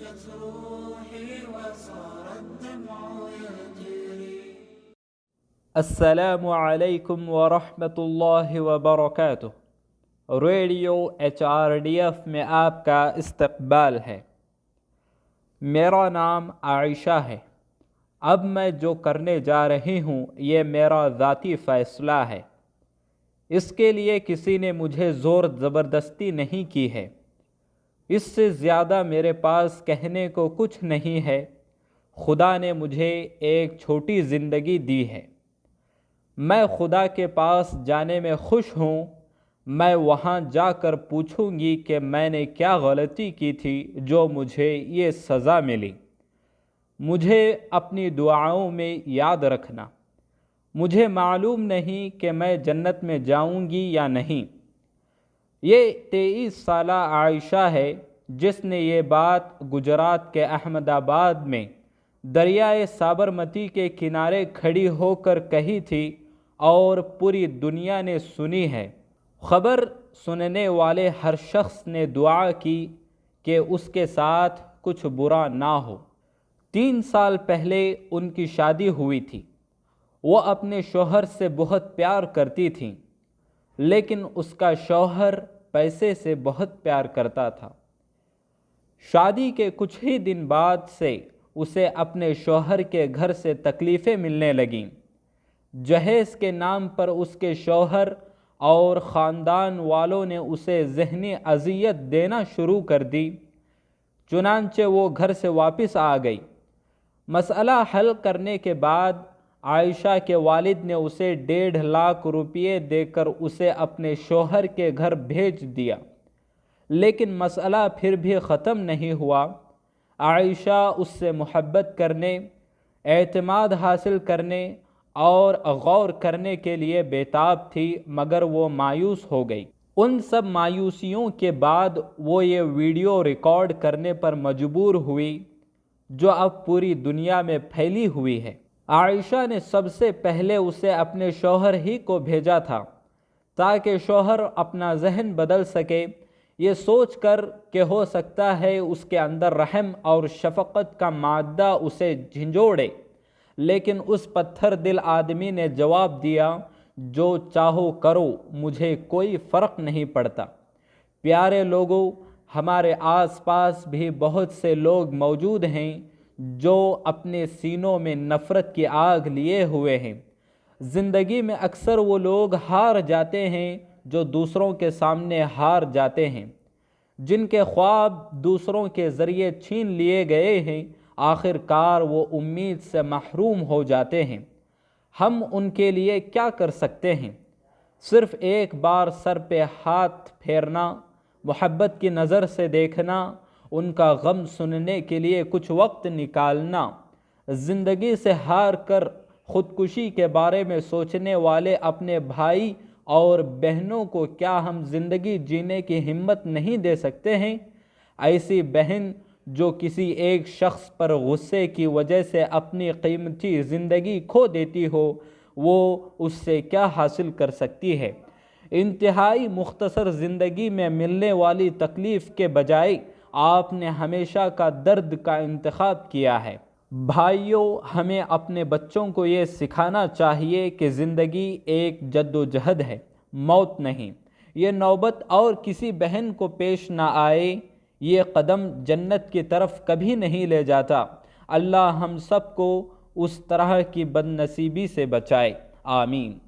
نشت روحي وصار الدمع يجري. السلام علیکم ورحمۃ اللہ وبرکاتہ۔ ریڈیو HRDF میں آپ کا استقبال ہے۔ میرا نام عائشہ ہے۔ اب میں جو کرنے جا رہی ہوں یہ میرا ذاتی فیصلہ ہے۔ اس کے لیے کسی نے مجھے زور زبردستی نہیں کی ہے۔ اس سے زیادہ میرے پاس کہنے کو کچھ نہیں ہے۔ خدا نے مجھے ایک چھوٹی زندگی دی ہے۔ میں خدا کے پاس جانے میں خوش ہوں۔ میں وہاں جا کر پوچھوں گی کہ میں نے کیا غلطی کی تھی جو مجھے یہ سزا ملی۔ مجھے اپنی دعاؤں میں یاد رکھنا۔ مجھے معلوم نہیں کہ میں جنت میں جاؤں گی یا نہیں۔ یہ 23 سالہ عائشہ ہے جس نے یہ بات گجرات کے احمد آباد میں دریائے سابرمتی کے کنارے کھڑی ہو کر کہی تھی اور پوری دنیا نے سنی ہے۔ خبر سننے والے ہر شخص نے دعا کی کہ اس کے ساتھ کچھ برا نہ ہو۔ 3 سال پہلے ان کی شادی ہوئی تھی۔ وہ اپنے شوہر سے بہت پیار کرتی تھیں، لیکن اس کا شوہر پیسے سے بہت پیار کرتا تھا۔ شادی کے کچھ ہی دن بعد سے اسے اپنے شوہر کے گھر سے تکلیفیں ملنے لگیں۔ جہیز کے نام پر اس کے شوہر اور خاندان والوں نے اسے ذہنی اذیت دینا شروع کر دی۔ چنانچہ وہ گھر سے واپس آ گئی۔ مسئلہ حل کرنے کے بعد عائشہ کے والد نے اسے 1.5 لاکھ روپے دے کر اسے اپنے شوہر کے گھر بھیج دیا، لیکن مسئلہ پھر بھی ختم نہیں ہوا۔ عائشہ اس سے محبت کرنے، اعتماد حاصل کرنے اور غور کرنے کے لیے بےتاب تھی، مگر وہ مایوس ہو گئی۔ ان سب مایوسیوں کے بعد وہ یہ ویڈیو ریکارڈ کرنے پر مجبور ہوئی جو اب پوری دنیا میں پھیلی ہوئی ہے۔ عائشہ نے سب سے پہلے اسے اپنے شوہر ہی کو بھیجا تھا تاکہ شوہر اپنا ذہن بدل سکے، یہ سوچ کر کہ ہو سکتا ہے اس کے اندر رحم اور شفقت کا مادہ اسے جھنجھوڑے، لیکن اس پتھر دل آدمی نے جواب دیا، جو چاہو کرو، مجھے کوئی فرق نہیں پڑتا۔ پیارے لوگوں، ہمارے آس پاس بھی بہت سے لوگ موجود ہیں جو اپنے سینوں میں نفرت کی آگ لیے ہوئے ہیں۔ زندگی میں اکثر وہ لوگ ہار جاتے ہیں جو دوسروں کے سامنے ہار جاتے ہیں، جن کے خواب دوسروں کے ذریعے چھین لیے گئے ہیں، آخر کار وہ امید سے محروم ہو جاتے ہیں۔ ہم ان کے لیے کیا کر سکتے ہیں؟ صرف ایک بار سر پہ ہاتھ پھیرنا، محبت کی نظر سے دیکھنا، ان کا غم سننے کے لیے کچھ وقت نکالنا۔ زندگی سے ہار کر خودکشی کے بارے میں سوچنے والے اپنے بھائی اور بہنوں کو کیا ہم زندگی جینے کی ہمت نہیں دے سکتے ہیں؟ ایسی بہن جو کسی ایک شخص پر غصے کی وجہ سے اپنی قیمتی زندگی کھو دیتی ہو، وہ اس سے کیا حاصل کر سکتی ہے؟ انتہائی مختصر زندگی میں ملنے والی تکلیف کے بجائے آپ نے ہمیشہ کا درد کا انتخاب کیا ہے۔ بھائیوں، ہمیں اپنے بچوں کو یہ سکھانا چاہیے کہ زندگی ایک جد و جہد ہے، موت نہیں۔ یہ نوبت اور کسی بہن کو پیش نہ آئے، یہ قدم جنت کی طرف کبھی نہیں لے جاتا۔ اللہ ہم سب کو اس طرح کی بد نصیبی سے بچائے، آمین۔